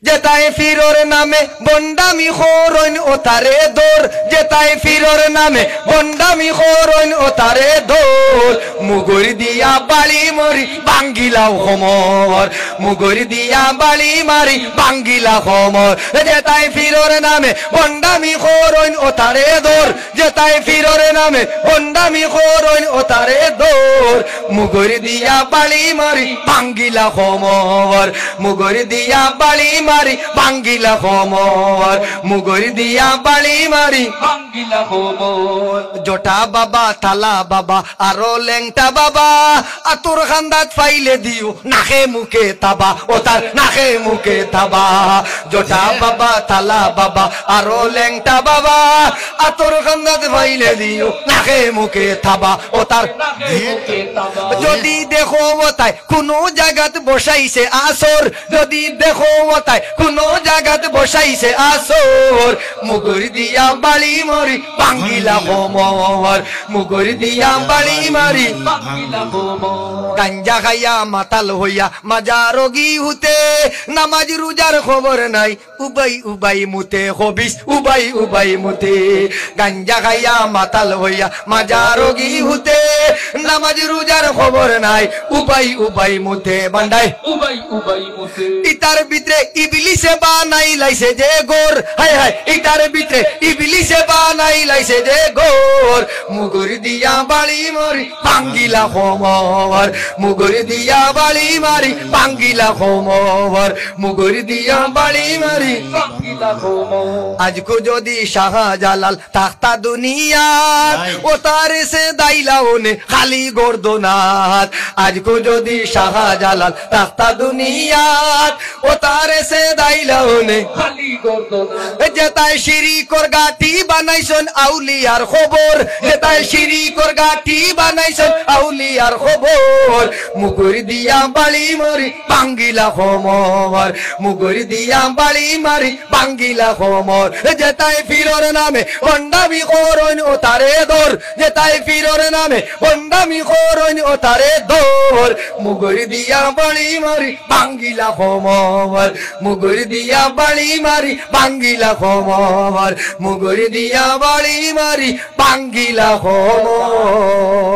যেতায় ফিরোর নামে বন্ডামি খোরইন ও তারে দোর যেতায় ফিরোর নামে বন্ডামি খোরইন ও তারে দোর মুগুর দিয়া বাড়ি মরি বাঙ্গিলাও খমর মুগুর দিয়া বাড়ি মারি বাঙ্গিলা খমর যেতায় ফিরোর নামে বন্ডামি খোরইন ও তারে দোর যেতায় ফিরোর নামে বন্ডামি খোরইন ও তারে দোর মুগুর দিয়া বাড়ি মারি বাঙ্গিলা খমর মুগুর দিয়া বাড়ি মারি বাঙ্গিলা খমর মুগুর দিয়া বাড়ি মারি বাঙ্গিলা খমর জটা বাবা থালা বাবা আরো লেংটা বাবা আতুর খান্দাত ফাইলে দিও নাকে মুখে তাবা ও তার নাকে মুখে তাবা জটা বাবা থালা বাবা আরো লেংটা বাবা আতুর খান্দাত ফাইলে দিও নাকে মুখে তাবা ও তার নাকে মুখে তাবা যদি দেখো ও তাই কোনো জায়গাত বসাইছে আসর যদি দেখো ও তাই কোনো জায়গাত বসাইছে আসর মুগুর দিয়া বাড়ি মারি বাঙ্গিলা খমর মুগুর দিয়া বাড়ি মারি বাঙ্গিলা খমর গাঞ্জা খাইয়া মাতাল হইয়া মাজা রোগী হুতে নামাজ রোজার খবর নাই উবাই উবাই মুতে হবিস উবাই উবাই মুতে গাঞ্জা খাইয়া মাতাল হইয়া মাজা রোগী হুতে নামাজ রোজার খবর নাই উবাই উবাই মুতে বান্দাই উবাই উবাই মুতে ইতার ভিতরে ইবলিসে বানাই লাইছে যে গোর হায় হায় ইতার ভিতরে ইবলিসে বানাই লাইছে যে গোর মুগুর দিয়া বাড়ি মারি বাঙ্গিলা খমর মুগুর দিয়া বাড়ি মারি বাঙ্গিলা খমর মুগুর দিয়া বাড়ি মারি বাঙ্গিলা খমর আজকো যদি শাহজালাল তাখতা দুনিয়াত ও তার সে দাইলাওনে খালি গর্দনাত আজকো যদি শাহজালাল তাখতা দুনিয়াত ও তার সে দাইলাওনে খালি গর্দনাত যেতায় শিরিকর গাটি বানাইছন আউলিয়ার খবর যেতায় শিরিকর গাটি বানাইছন আউলিয়ার খবর মুগুর দিয়া বাড়ি মারি বাঙ্গিলা খমর মুগুর দিয়া বাড়ি মারি বাঙ্গিলা খমর যেতায় ফিরোর নামে বন্ডামি খোরইন ও তারে দোর যেতায় ফিরোর নামে বন্ডামি খোরইন ও তারে দোর মুগুর দিয়া বাড়ি মারি বাঙ্গিলা খমর মুগুর দিয়া বাড়ি মারি বাঙ্গিলা খমর মুগুর দিয়া বাড়ি মারি বাঙ্গিলা খমর